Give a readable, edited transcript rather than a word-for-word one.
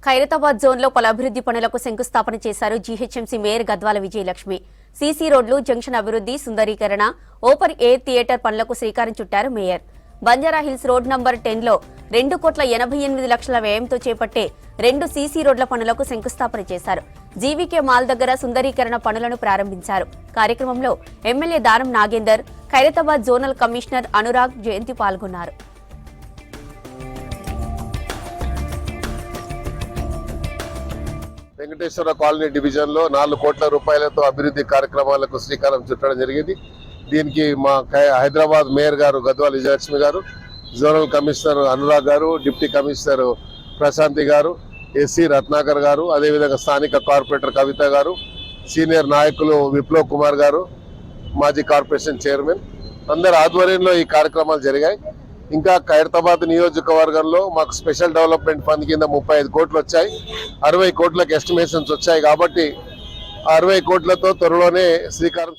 ఖైరతాబాద్ జోన్లో పలు అభివృద్ధి పనులకు శంకుస్థాపన చేశారు GHMC mayor Gadwal Vijayalakshmi. CC రోడ్లు, జంక్షన్ అభివృద్ధి, సుందరీకరణ, ఓపెన్ ఎయిర్ థియేటర్ పనులకు శ్రీకారం చుట్టారు మేయర్. బంజారాహిల్స్ రోడ్ నంబర్ 10లో 2,88,00,000 వ్యయంతో చేపట్టే 2 సీసీ రోడ్ల పనులకు శంకుస్థాపన చేశారు. జీవీకే మాల్ దగ్గర సుందరీకరణ పనులను ప్రారంభించారు. కార్యక్రమంలో MLA Danam Nagender, Khairatabad zonal commissioner Anurag జయంతి పాల్గొన్నారు. వెంకటేశ్వర కాలనీ డివిజన్ లో 4 కోట్ల రూపాయలతో అభివృద్ధి కార్యక్రమాలకు శ్రీకారం చుట్టడం జరిగింది. దీనికి మా హైదరాబాద్ మేయర్ గారు గద్వాల విజయలక్ష్మి గారు, జోనల్ కమిషనర్ అనురాగ్ గారు, డిప్యూటీ కమిషనర్ ప్రశాంతి గారు, ఎస్సీ రత్నాకర్ గారు, అదేవిధంగా స్థానిక కార్పొరేటర్ కవిత గారు, సీనియర్ నాయకులు విప్లవ్ కుమార్ గారు, మాజీ కార్పొరేషన్ చైర్మన్ అందరి ఆధ్వర్యంలో ఈ కార్యక్రమాలు జరిగాయి. ఇంకా ఖైరతాబాద్ నియోజకవర్గంలో మాకు స్పెషల్ డెవలప్మెంట్ ఫండ్ కింద 35 కోట్లు వచ్చాయి. 60 కోట్లకు ఎస్టిమేషన్స్ వచ్చాయి. కాబట్టి 60 కోట్లతో త్వరలోనే శ్రీకారం